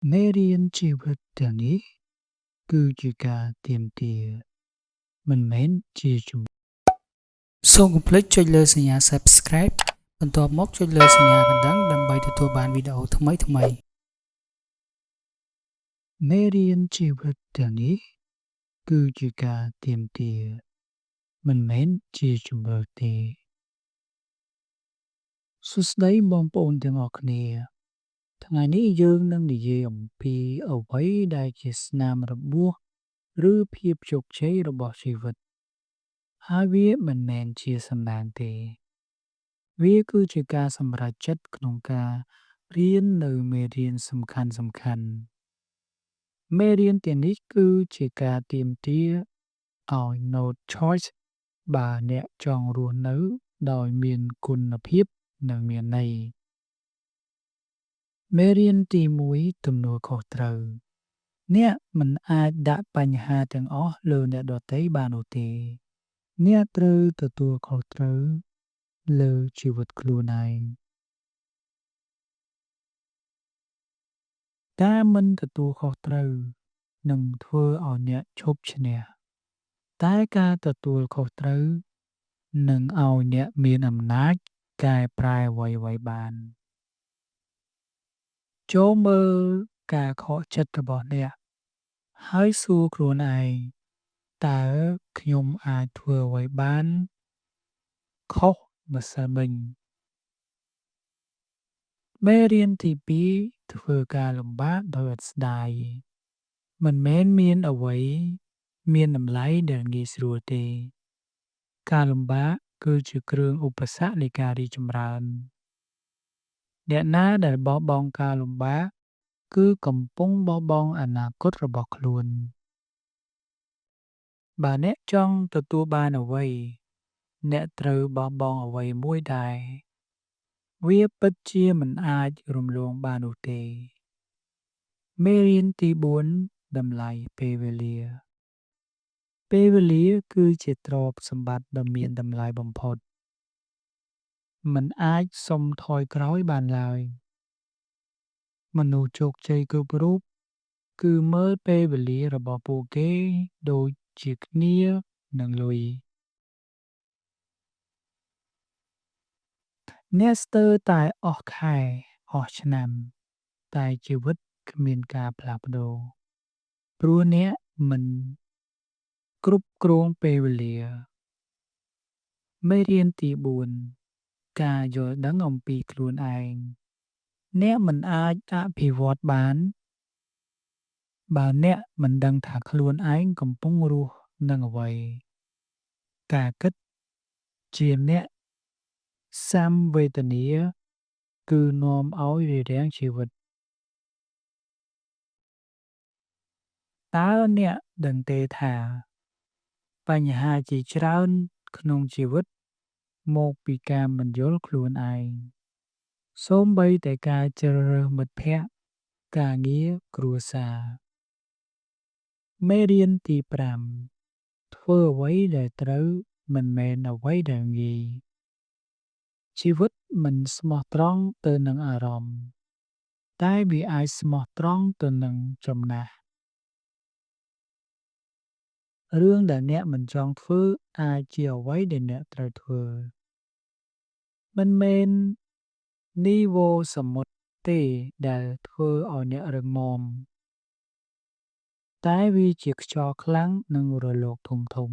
មេរៀនជីវិតទាំងនេះគឺជាការទាមទារមិនមែនជាជំនួសសូមកុំភ្លេចចុចលើសញ្ញា Subscribe បន្ទាប់មកចុចលើសញ្ញាកណ្ដឹងដើម្បីទទួលបានវីដេអូថ្មីៗមេរៀនជីវិតទាំងនេះគឺជាការទាមទារមិនមែនជាជំរើសទេសួស្តីបងប្អូនទាំងអស់គ្នាថ្ងៃនេះយើងនឹងនិយាយអំពីអ្វីដែលជាស្នាមរបួសឬភាពជោគជ័យរបស់ជីវិតហើយវាមិនមែនជាសំណាងទេវាគឺជាការសម្រេចចិត្តក្នុងការរៀននៅមេរៀនសំខាន់មេរៀនទាំងនេះគឺជាការទាមទារឲ្យ no choice បើអ្នកចង់រស់នៅដោយមានគុណភាពនិងមានន័យមេរៀនទី1ទំនួលខុសត្រូវអ្នកមិនអាចដាក់បញ្ហាទាំងអស់លើអ្នកដទៃបាននោះទេអ្នកត្រូវទទួលខុសត្រូវលើជីវិតខ្លួនឯងការមិនទទួលខុសត្រូវនឹងធ្វើឲ្យអ្នកឈប់ឈ្នះតែការទទួលខុសត្រូវនឹងឲ្យអ្នកមានអំណាចកែប្រែអ្វីៗបានចូលមើលការខកចិត្តរបស់អ្នកហើយសួរខ្លួនឯងតើខ្ញុំអាចធ្វើអ្វីបានខុសម្សិលមិញមេរៀនទី2ធ្វើការលំបាកដោយឥតស្ដាយមិនមែនមានអ្វីមានតម្លៃដែលងាយស្រួលទេការលំបាកគឺជាគ្រឿងឧបសគ្គនៃការរីកចម្រើនអ្នកណាដែលបោះបង់ការលំបាកគឺកំពុងបោះបង់អនាគតរបស់ខ្លួនបើអ្នកចង់ទទួលបានអ្វីអ្នកត្រូវបោះបង់អ្វីមួយដែរវាពិតជាមិនអាចរំលងបាននោះទេមេរៀនទី4តម្លៃពេលវេលាពេលវេលាគឺជាទ្រព្យសម្បត្តិដ៏មានតម្លៃបំផុតមិនអាចសុំថយក្រោយបានឡើយមនុស្សជោគជ័យគ្រប់រូបគឺមើលពេលវេលារបស់ពួកគេដូចជាគ្នានឹងលុយអ្នកស្ទើរតែអស់ខែអស់ឆ្នាំតែជីវិតគ្មានការផ្លាស់ប្ដូរព្រោះអ្នកមិនគ្រប់គ្រងពេលវេលាមេរៀនទី4ការយល់ដឹងអំពីខ្លួនឯងអ្នកមិនអាចអភិវឌ្ឍបានបើអ្នកមិនដឹងថាខ្លួនឯងកំពុងរស់នឹងអ្វីការគិតជាអ្នកសំវេទនាគឺនាំឲ្យរារាំងជីវិតតើអ្នកដឹងទេថាបញ្ហាជាច្រើនក្នុងជីវិតមកពីការមិនយល់ខ្លួនឯងសូម្បីតែការជ្រើសរើសមិត្តភក្តិការងារគ្រួសារមេរៀនទី5ធ្វើអ្វីដែលត្រូវមិនមែនអ្វីដែលងាយជីវិតមិនស្មោះត្រង់ទៅនឹងអារម្មណ៍តែវាអាចស្មោះត្រង់ទៅនឹងចំណាស់រឿងដែលអ្នកមិនចង់ធ្វើអាចជាអ្វីដែលអ្នកត្រូវធ្វើមិនមែននីវ៉ូសមុទ្រទេដែលធ្វើឲ្យអ្នករឹងមាំតែវាជាខ្យល់ខ្លាំងនិងរលកធំ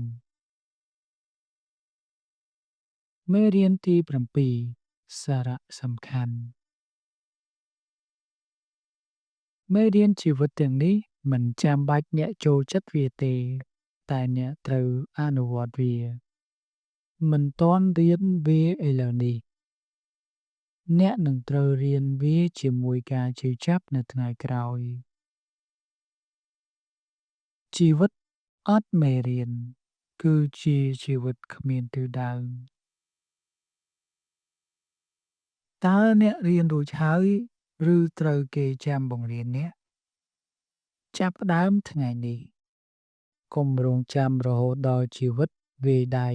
មេរៀនទី7សារៈសំខាន់មេរៀនជីវិតទាំងនេះមិនចាំបាច់អ្នកចូលចិត្តវាទេតែអ្នកត្រូវអនុវត្តវាមិនទាន់រៀនវាឥឡូវនេះអ្នកនឹងត្រូវរៀនវាជាមួយការជឿចាប់នៅថ្ងៃក្រោយជីវិតអត់មេរៀនគឺជាជីវិតគ្មានទិសដៅតើអ្នករៀនរួចហើយឬត្រូវគេចាំបង្រៀនអ្នកចាប់ផ្ដើមថ្ងៃនេះកុំរង់ចាំរហូតដល់ជីវិតវាយដៃ